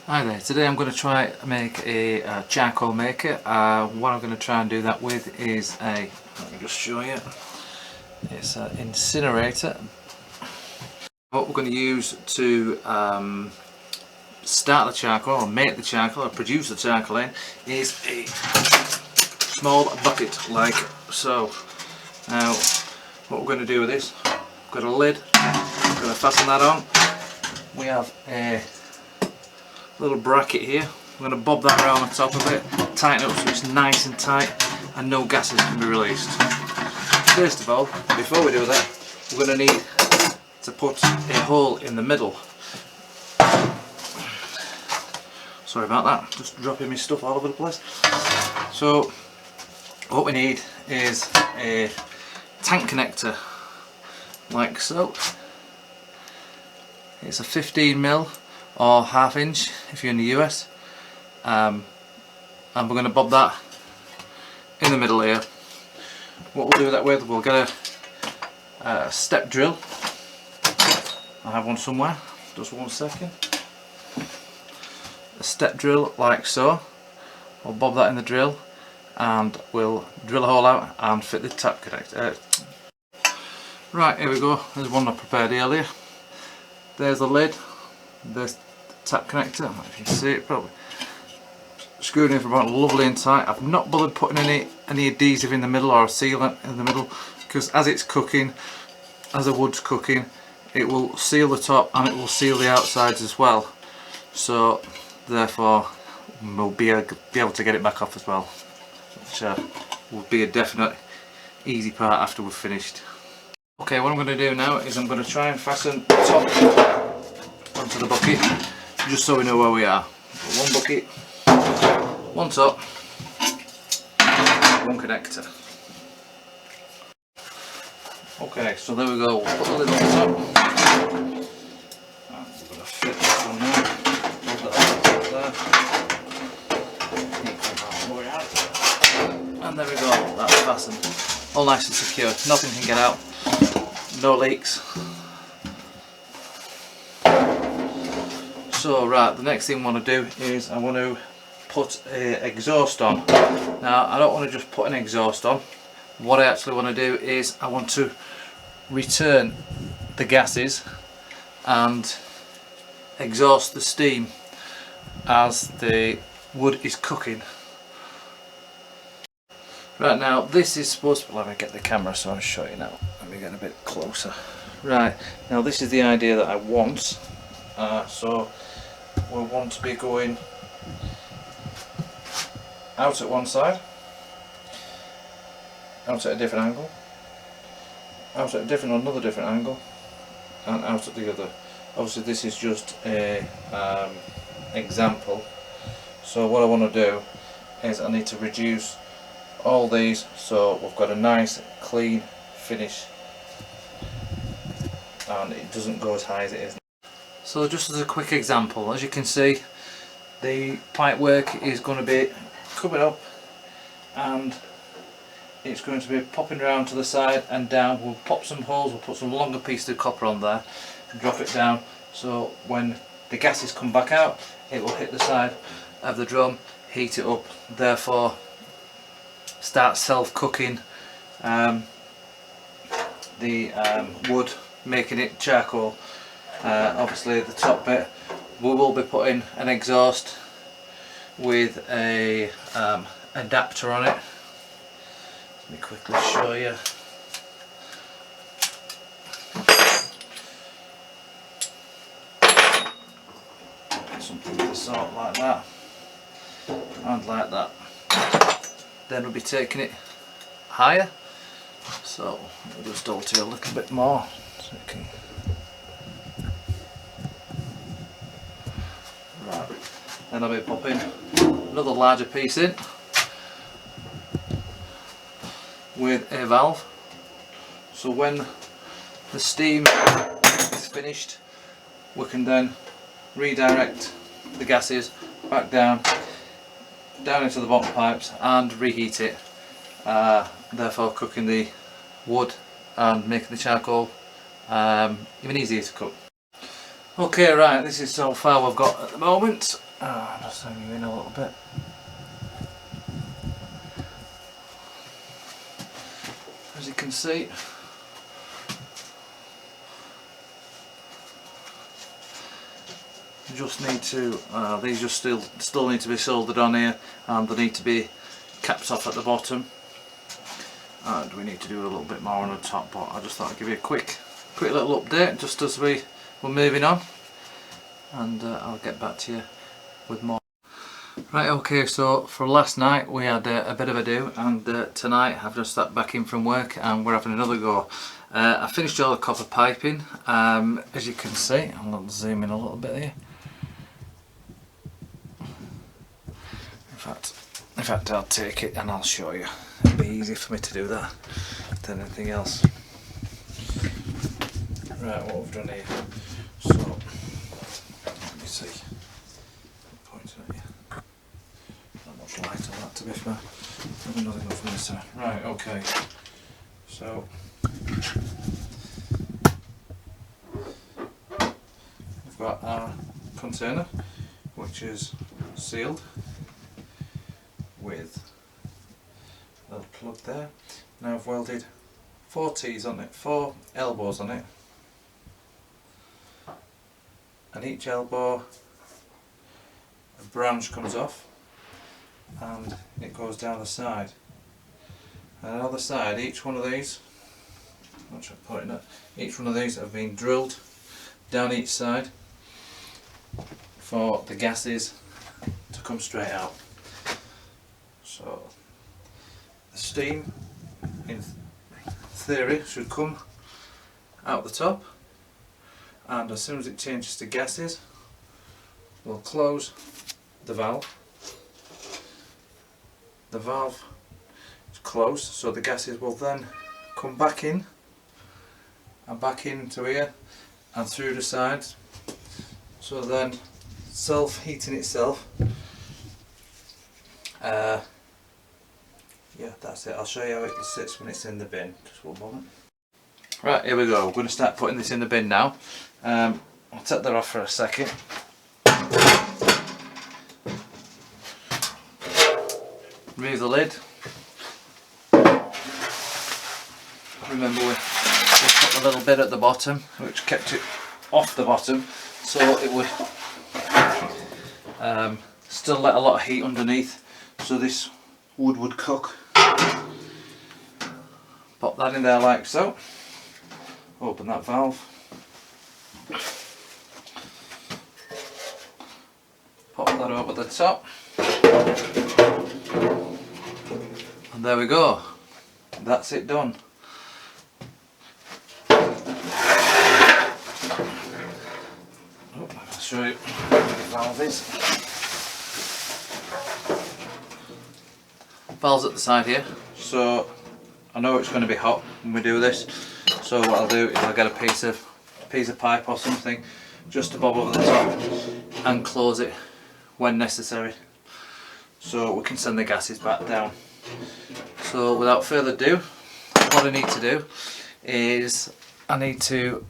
Hi there, today I'm going to try make a charcoal maker. What I'm going to try and do that with is let me just show you, it's an incinerator. What we're going to use to start the charcoal, or make the charcoal, or produce the charcoal in, is a small bucket like so. Now what we're going to do with this, we've got a lid, we're going to fasten that on. We have a little bracket here. We're going to bob that around the top of it, tighten it up so it's nice and tight and no gases can be released. First of all, before we do that, we're going to need to put a hole in the middle. Sorry about that, just dropping my stuff all over the place. So what we need is a tank connector like so. It's a 15mm or ½ inch if you're in the US, and we're going to bob that in the middle here. What we'll do that with, we'll get a step drill. I have one somewhere, just one second. A step drill like so. We'll bob that in the drill and we'll drill a hole out and fit the tap connector. Right, here we go, there's one I prepared earlier. There's the lid, there's the tap connector, I don't know if you can see it probably. Screwed in for about lovely and tight. I've not bothered putting any adhesive in the middle or a sealant in the middle, because as it's cooking, as the wood's cooking, it will seal the top and it will seal the outsides as well. So therefore we'll be able to get it back off as well, which will be a definite easy part after we've finished. Okay, what I'm going to do now is I'm going to try and fasten the top onto the bucket, just so we know where we are. One bucket, one top, one connector. Okay, so there we go, we'll put the lid on the top. And we're going to fit this one now. Hold that there. And there we go, that's fastened. All nice and secure, nothing can get out. No leaks. So right, the next thing I want to do is I want to put an exhaust on. Now I don't want to just put an exhaust on. What I actually want to do is I want to return the gases and exhaust the steam as the wood is cooking. Right, now this is supposed to, let me get the camera so I'll show you now. Let me get a bit closer. Right, now this is the idea that I want. So we want to be going out at one side, out at a different angle, out at another different angle, and out at the other. Obviously this is just a example. So what I want to do is I need to reduce all these so we've got a nice clean finish and it doesn't go as high as it is. So just as a quick example, as you can see, the pipe work is going to be coming up and it's going to be popping around to the side and down. We'll pop some holes, we'll put some longer pieces of copper on there and drop it down, so when the gases come back out it will hit the side of the drum, heat it up, therefore start self-cooking the wood, making it charcoal. Obviously the top bit we will be putting an exhaust with a adapter on it. Let me quickly show you. Something of the sort like that and like that. Then we'll be taking it higher, so we'll just alter a little bit more so it can. Right, then I'll be popping another larger piece in with a valve, so when the steam is finished we can then redirect the gases back down into the bottom pipes and reheat it, therefore cooking the wood and making the charcoal even easier to cook. Okay, right, this is so far we've got at the moment. Just zoom you in a little bit. As you can see, you just need to, these just still need to be soldered on here, and they need to be capped off at the bottom. And we need to do a little bit more on the top, but I just thought I'd give you a quick little update just as we're moving on, and I'll get back to you with more. Right, okay, so for last night we had a bit of a do, and tonight I've just stepped back in from work and we're having another go. I finished all the copper piping, as you can see. I'll zoom in a little bit here. In fact I'll take it and I'll show you. It'll be easy for me to do that than anything else. Right, what we've done here. So, let me see. Pointing at you. Not much light on that, to be fair. Maybe nothing enough from this side. Right, okay. So, we've got our container, which is sealed with a little plug there. Now I've welded 4 T's on it, 4 elbows on it, and each elbow a branch comes off and it goes down the side. And on the other side, each one of these, each one of these have been drilled down each side for the gases to come straight out. So the steam, in theory, should come out the top, and as soon as it changes to gases, we'll close the valve. The valve is closed, so the gases will then come back in and back into here and through the sides, so then self-heating itself. Yeah, that's it. I'll show you how it sits when it's in the bin. Just one moment. Right, here we go. We're going to start putting this in the bin now. I'll take that off for a second. Remove the lid. Remember we put a little bit at the bottom, which kept it off the bottom, so it would still let a lot of heat underneath, so this wood would cook. Pop that in there like so. Open that valve. Pop that over the top. And there we go. That's it done. I'll show you where the valve is. Valve's at the side here, so I know it's going to be hot when we do this, so what I'll do is I'll get a piece of pipe or something just to bob over the top and close it when necessary, so we can send the gases back down. So without further ado, what I need to do is I need to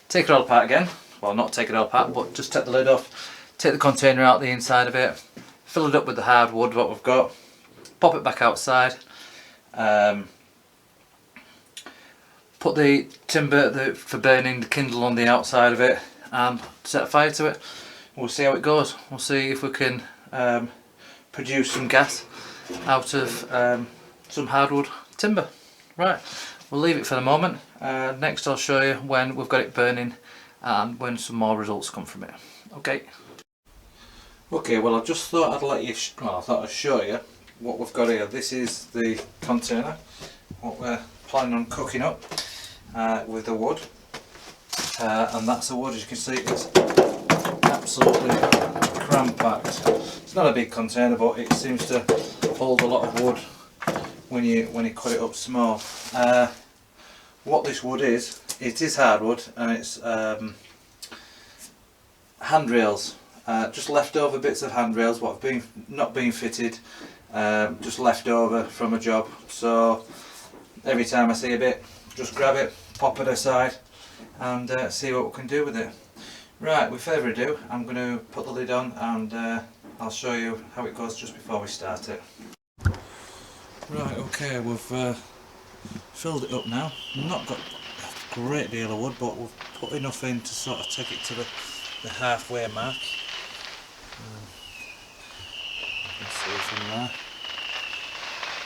take it all apart again. Well, not take it all apart, but just take the lid off, take the container out the inside of it, fill it up with the hardwood what we've got, pop it back outside, put the timber for burning the kindle on the outside of it and set a fire to it. We'll see how it goes. We'll see if we can produce some gas out of some hardwood timber. Right, we'll leave it for the moment. Next I'll show you when we've got it burning and when some more results come from it. Okay. Okay, well I just thought I'd let you, I thought I'd show you what we've got here. This is the container, what we're planning on cooking up with the wood, and that's the wood. As you can see, it's absolutely cram-packed. It's not a big container, but it seems to hold a lot of wood when you cut it up small. What this wood is, it is hardwood, and it's handrails. Just leftover bits of handrails what have not been fitted, just left over from a job. So every time I see a bit, just grab it, pop it aside and see what we can do with it. Right, with further ado, I'm going to put the lid on and I'll show you how it goes just before we start it. Right, okay, we've filled it up now. Not got a great deal of wood, but we've put enough in to sort of take it to the halfway mark. You can see from there.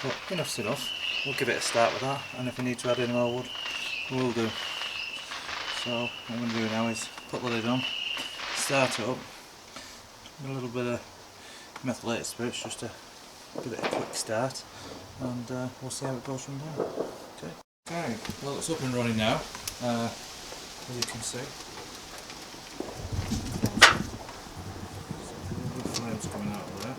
But enough's enough. We'll give it a start with that, and if we need to add any more wood, we'll do. So what I'm going to do now is put the lid on, start it up, with a little bit of methylated spirits just to give it a quick start, and we'll see how it goes from there. Okay, well it's up and running now, as you can see. Some lovely flames coming out of there,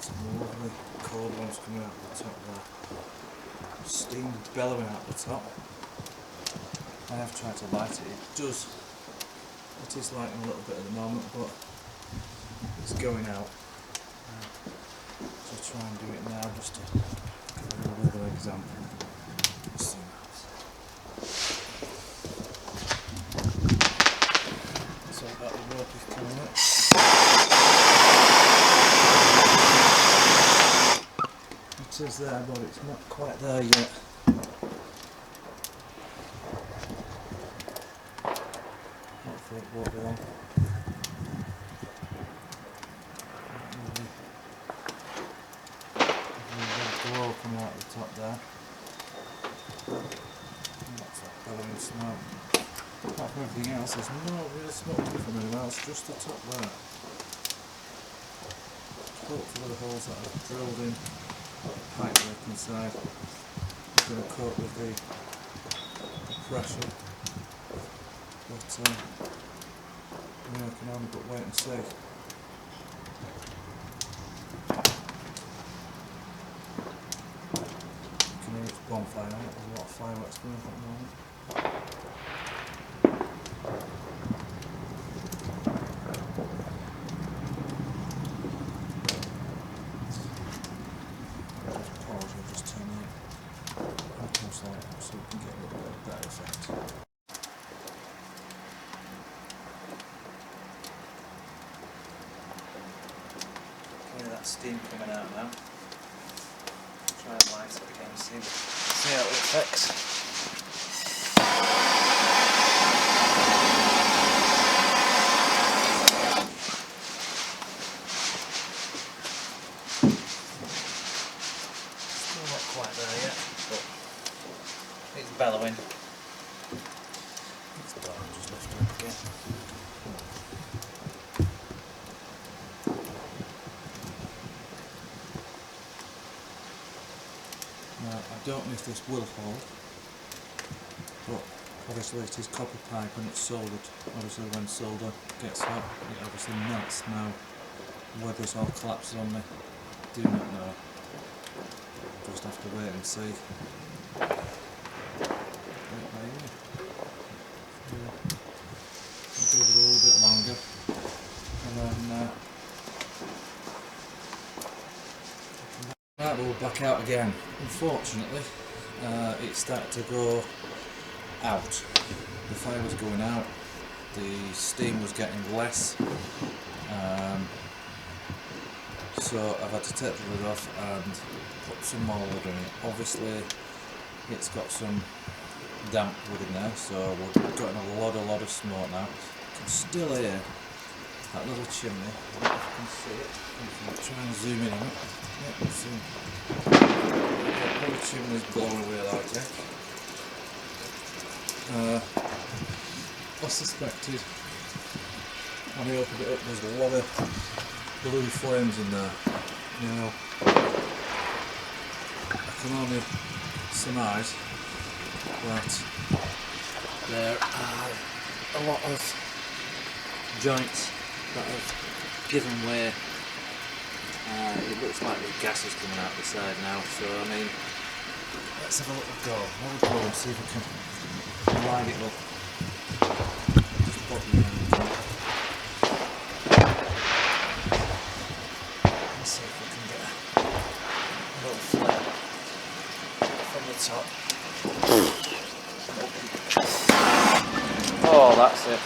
some lovely cold ones coming out of the top there. Steam bellowing out the top. I have tried to light it. It is lighting a little bit at the moment, but it's going out. So I'll try and do it now just to give you another example. So that the rope is coming up. It is there, but it's not quite there yet. Hopefully it won't be long. Lovely glow coming out of the top there. And that's that billowing smoke. Apart from everything else, there's no real smoke coming from anywhere else, just the top there. Hopefully the holes that I've drilled in pipe work inside are going to cope with the pressure, but yeah, I can only but wait and see. You can hear it's bonfire out, there's a lot of fireworks going on at the moment. So we can get a little bit of that effect. Okay, that's steam coming out now. Try and light it again, see how it affects. Still not quite there yet, but it's bellowing. It's bellowing, just lift it up again. Now, I don't know if this will hold, but obviously it is copper pipe and it's soldered. Obviously when solder gets hot, it obviously melts. Now, whether this all collapses on me, do not know. Just have to wait and see. Give it a little bit longer, and then right, we'll back out again. Unfortunately, it started to go out. The fire was going out, the steam was getting less, so I've had to take the lid off and put some more wood in it. Obviously, it's got some damp wood in there, so we're getting a lot of smoke now. You can still hear that little chimney. I don't know if you can see it. You can try and zoom in on it. Yeah, you can see that little chimney's blowing away like that. I suspected when I opened it up there's a lot of blue flames in there. Now, I can only surmise that there are a lot of joints that have given way. It looks like the gas is coming out the side now, so I mean, let's have a little go. Have a go and see if we can line it up. Just put them in. Let's see if we can get a little flare from the top. Oh, that's it.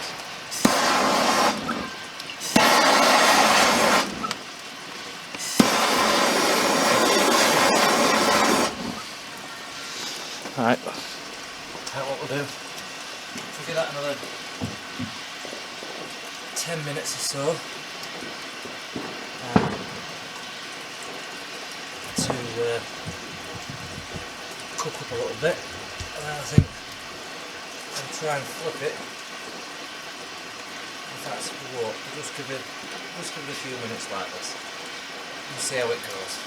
10 minutes or so to cook up a little bit, and then I think I'll try and flip it. In fact, we'll just give it a few minutes like this and see how it goes.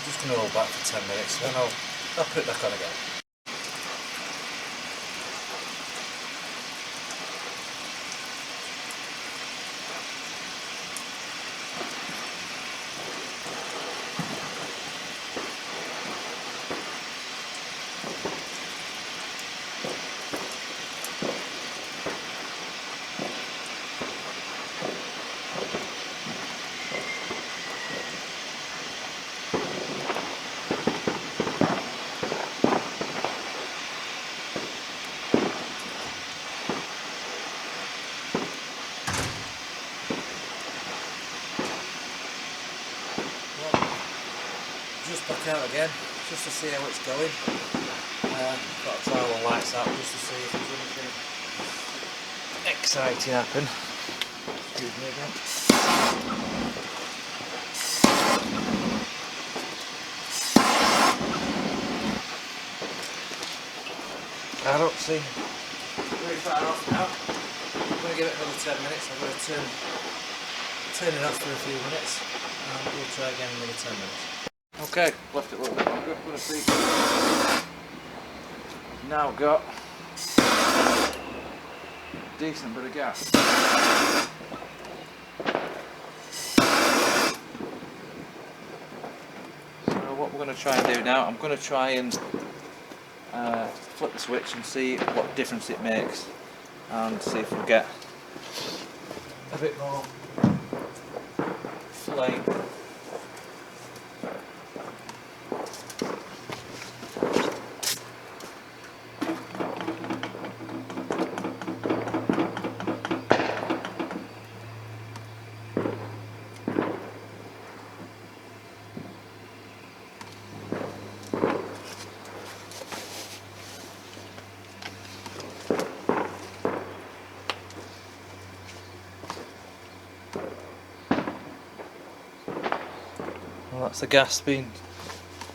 Just going to hold back for 10 minutes, then I'll put it back on again. Just back out again, just to see how it's going. Got to try all the lights out just to see if there's anything exciting happen. Excuse me again. I don't see very far off now. I'm going to give it another 10 minutes. I'm going to turn it off for a few minutes and we'll try again in another 10 minutes. Okay, left it a little bit longer. I'm going to see. Now got a decent bit of gas. So what we're going to try and do now, I'm going to try and flip the switch and see what difference it makes, and see if we'll get a bit more flame. Well, that's the gas being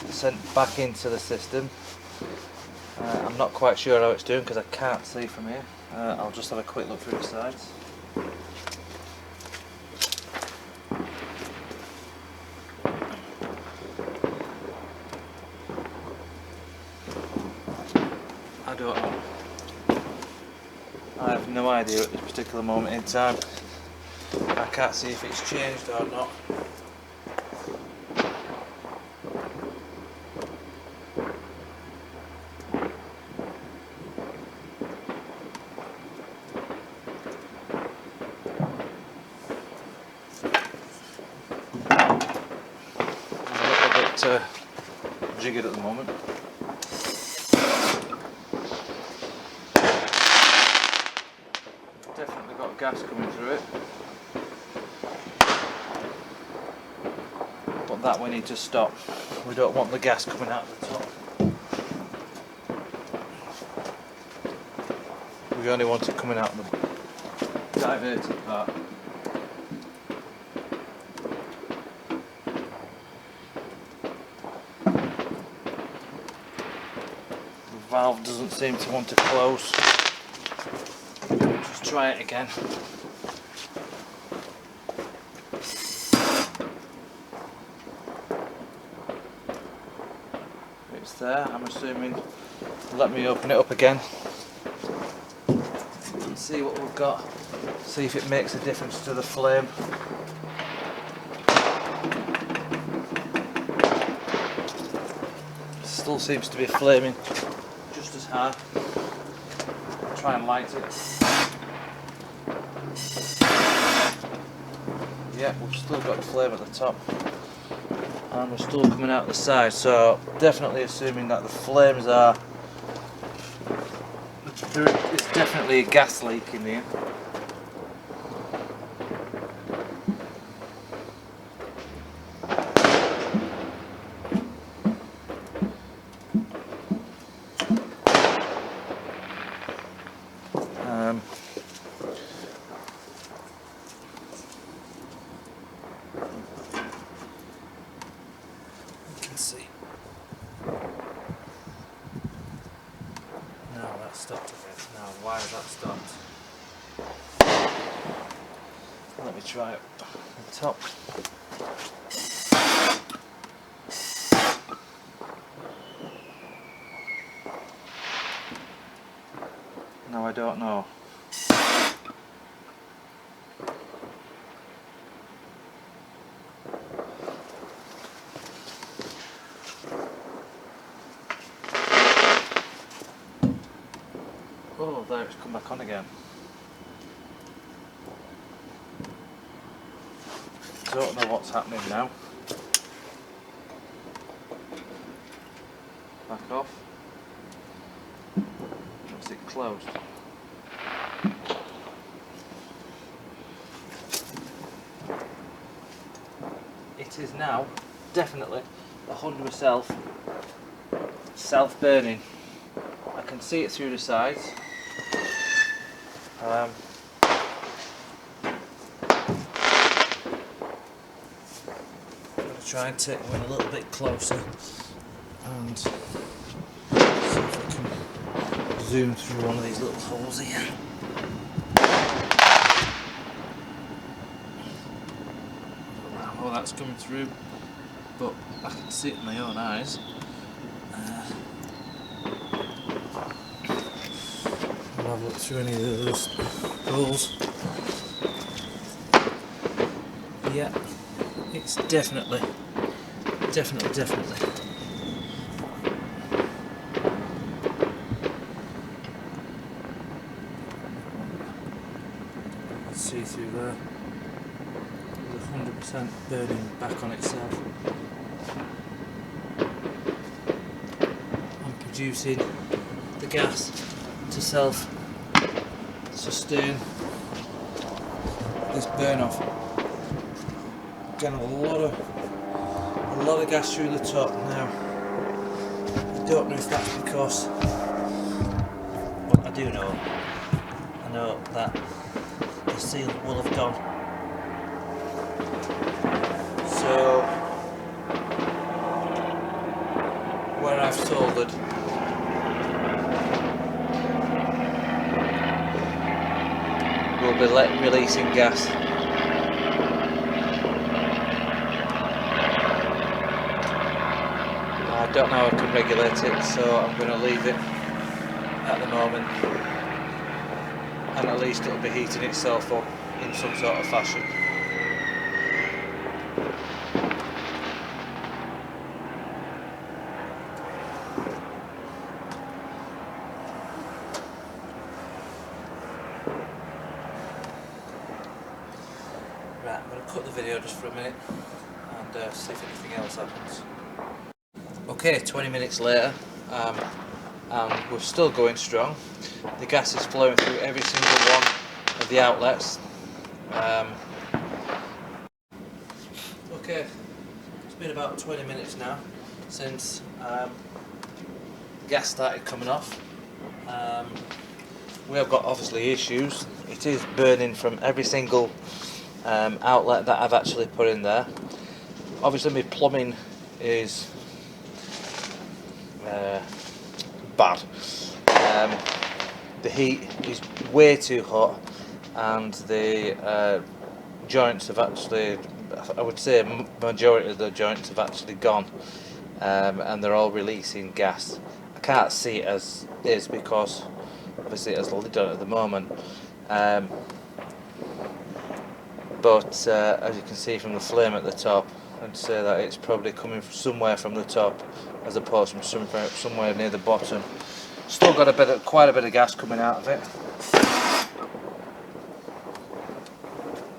sent back into the system. I'm not quite sure how it's doing because I can't see from here. I'll just have a quick look through the sides. I don't know. I have no idea at this particular moment in time. I can't see if it's changed or not. Jiggered at the moment. Definitely got gas coming through it, but that we need to stop. We don't want the gas coming out of the top. We only want it coming out of the diverted part. valve doesn't seem to want to close. Just try it again. It's there, I'm assuming. Let me open it up again and see what we've got. See if it makes a difference to the flame. Still seems to be flaming just as hard. I'll try and light it. Yeah, we've still got the flame at the top and we're still coming out the side, so definitely assuming that the flames are, there is definitely a gas leak in here. You can see. Now that stopped again. Now why has that stopped? Let me try it on top. No, I don't know. Oh, there, it's come back on again. Don't know what's happening now. Back off. Is it closed? It is now definitely 100% self-burning. I can see it through the sides. I'm going to try and take one a little bit closer and see if I can zoom through one of these little holes here. Oh, that's coming through, but I can see it with my own eyes. I'll have a look through any of those holes. Yeah, it's definitely. See through there. There's 100% burning back on itself. I'm producing the gas to self-sustain this burn off. Getting a lot of gas through the top now. I don't know if that's because, but I do know. I know that the seal will have gone. So where I've soldered, we'll be releasing gas. I don't know how I can regulate it, so I'm going to leave it at the moment, and at least it'll be heating itself up in some sort of fashion. Right, I'm going to cut the video just for a minute and see if anything else happens. Okay, 20 minutes later, and we're still going strong. The gas is flowing through every single one of the outlets. Okay, it's been about 20 minutes now since the gas started coming off. We have got obviously issues. It is burning from every single outlet that I've actually put in there. Obviously my plumbing is bad. The heat is way too hot, and the joints have actually, I would say majority of the joints have actually gone, and they're all releasing gas. I can't see it as is because obviously it has the lid on at the moment, but as you can see from the flame at the top, I'd say that it's probably coming from somewhere from the top as opposed from somewhere near the bottom. Still got quite a bit of gas coming out of it.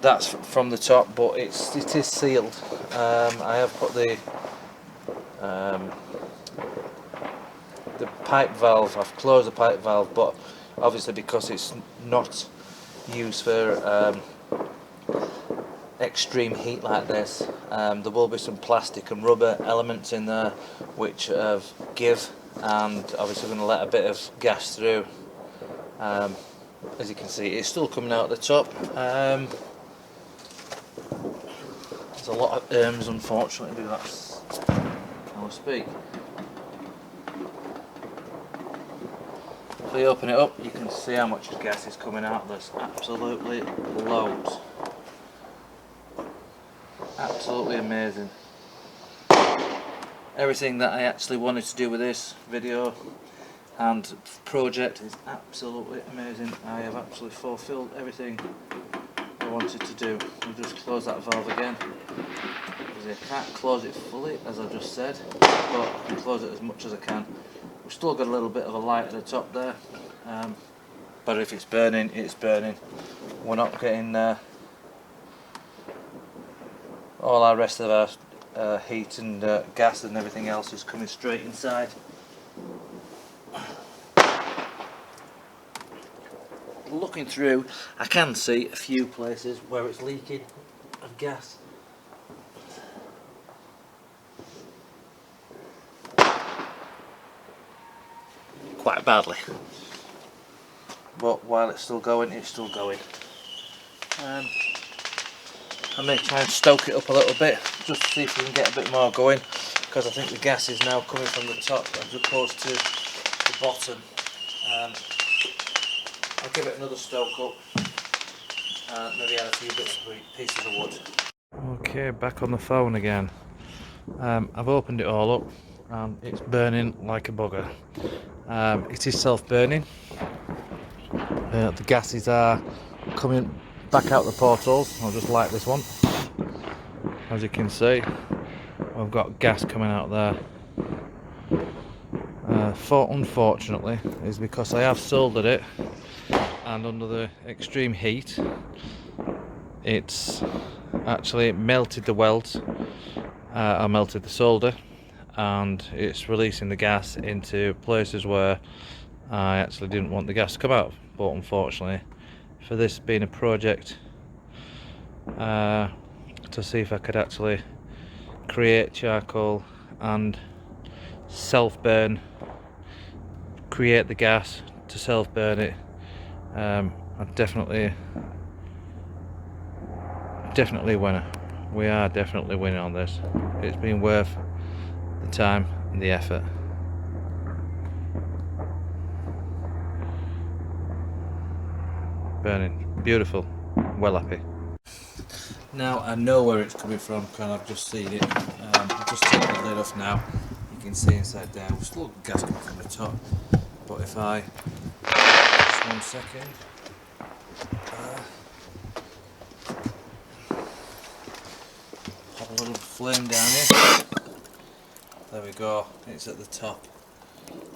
That's from the top, but it is sealed. I have put the pipe valve. I've closed the pipe valve, but obviously because it's not used for extreme heat like this, there will be some plastic and rubber elements in there which give, and obviously going to let a bit of gas through. As you can see, it's still coming out the top. There's a lot of erms, unfortunately, that's how I speak. If we open it up, you can see how much gas is coming out. There's absolutely loads. Absolutely amazing. Everything that I actually wanted to do with this video and project is absolutely amazing. I have absolutely fulfilled everything I wanted to do. I'll just close that valve again. I can't close it fully, as I've just said, but I can close it as much as I can. We've still got a little bit of a light at the top there, but if it's burning, it's burning. We're not getting all our rest of our heat and gas and everything else is coming straight inside. Looking through, I can see a few places where it's leaking of gas. Quite badly. But while it's still going, it's still going. I may try and stoke it up a little bit just to see if we can get a bit more going, because I think the gas is now coming from the top as opposed to the bottom. I'll give it another stoke up and maybe add a few pieces of wood. Okay, back on the phone again. I've opened it all up and it's burning like a bugger. It is self-burning. The gases are coming back out the portholes. I'll just light this one. As you can see, I've got gas coming out there. Unfortunately, is because I have soldered it, and under the extreme heat, it's actually melted the welds. I melted the solder, and it's releasing the gas into places where I actually didn't want the gas to come out. But unfortunately, for this being a project to see if I could actually create charcoal and self-burn, create the gas to self-burn it, I'm definitely a winner. We are definitely winning on this. It's been worth the time and the effort. Burning, beautiful, well happy. Now I know where it's coming from because I've just seen it. I've just taken the lid off now. You can see inside there, we're still gas coming from the top. But if I, just 1 second. Pop a little flame down here. There we go, it's at the top.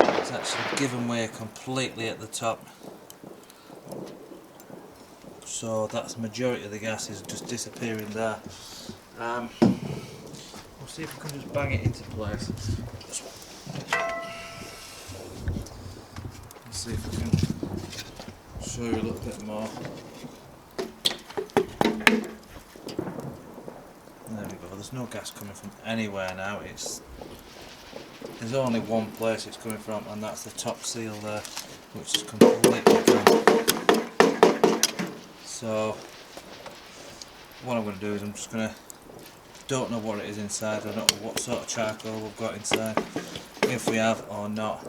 It's actually given way completely at the top. So that's the majority of the gas is just disappearing there. We'll see if we can just bang it into place. Let's see if we can show you a little bit more. There we go, there's no gas coming from anywhere now. There's only one place it's coming from, and that's the top seal there, which is completely gone. So what I'm going to do is I'm just going to, don't know what it is inside, I don't know what sort of charcoal we've got inside, if we have or not.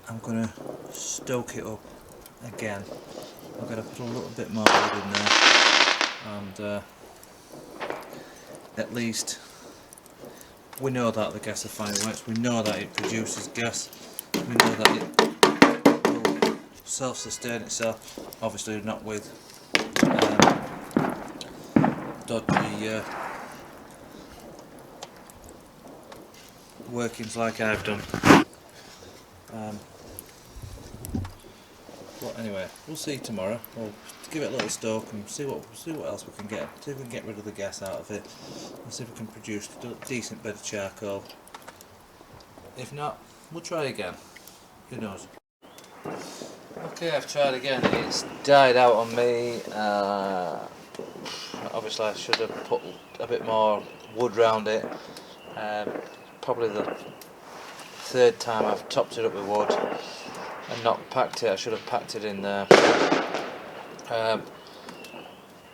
I'm going to stoke it up again. I'm going to put a little bit more wood in there, and at least we know that the gasifier works, we know that it produces gas, we know that it will self-sustain itself, obviously not with dodgy workings like I've done. But anyway, we'll see tomorrow. We'll give it a little stoke and see what else we can get. See if we can get rid of the gas out of it, and see if we can produce a decent bit of charcoal. If not, we'll try again. Who knows? Okay, I've tried again. It's died out on me. Obviously, I should have put a bit more wood round it. Probably the third time I've topped it up with wood and not packed it. I should have packed it in there. I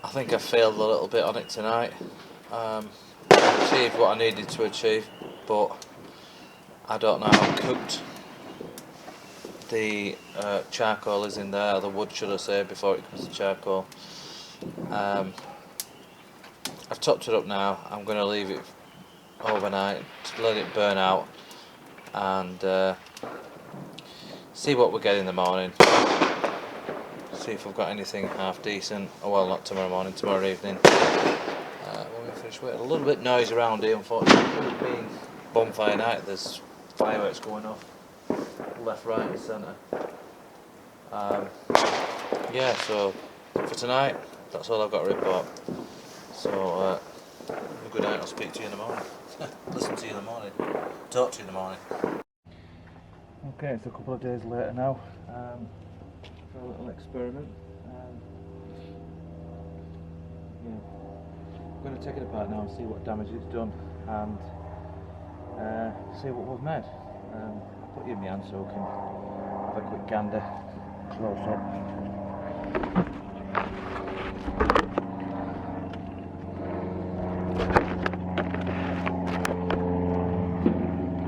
think I failed a little bit on it tonight. I achieved what I needed to achieve, but I don't know how cooked the charcoal is in there, or the wood should I say, before it comes to charcoal. I've topped it up now. I'm going to leave it overnight to let it burn out, and see what we get in the morning. See if we've got anything half decent. Oh well, not tomorrow morning, tomorrow evening. When we finish work, a little bit noise around here, unfortunately. It's being bonfire night. There's fireworks going off left, right, and centre. Yeah, so for tonight, that's all I've got to report. So, have a good night. I'll speak to you in the morning. Listen to you in the morning. Talk to you in the morning. Okay, it's a couple of days later now. For a little experiment. Yeah, I'm going to take it apart now and see what damage it's done, and see what we've made. I'll put you in my hand so we can have a quick gander close up.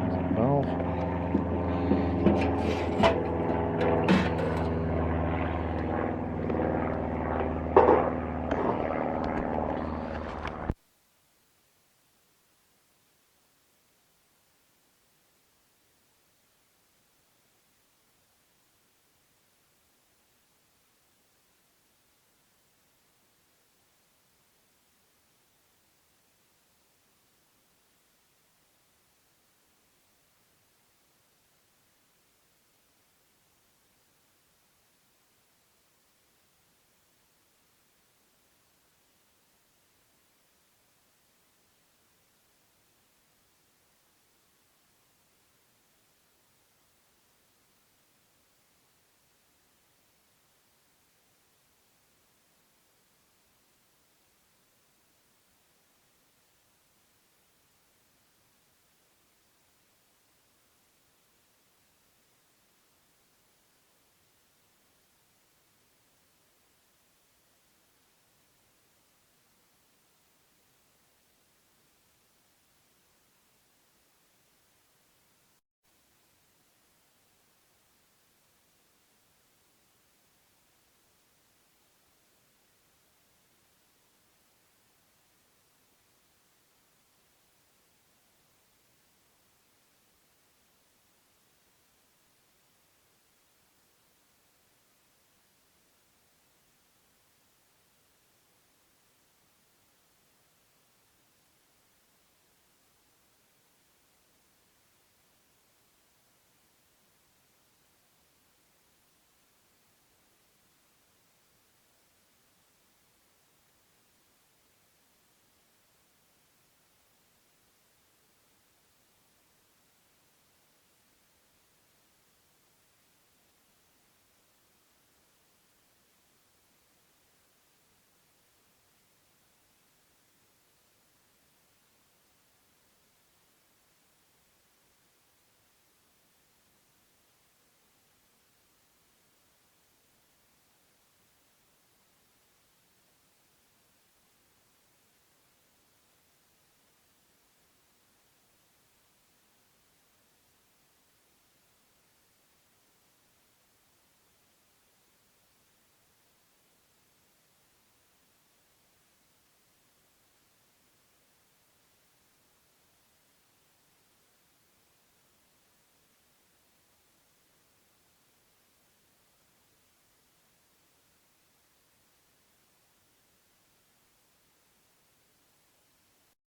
There's a valve.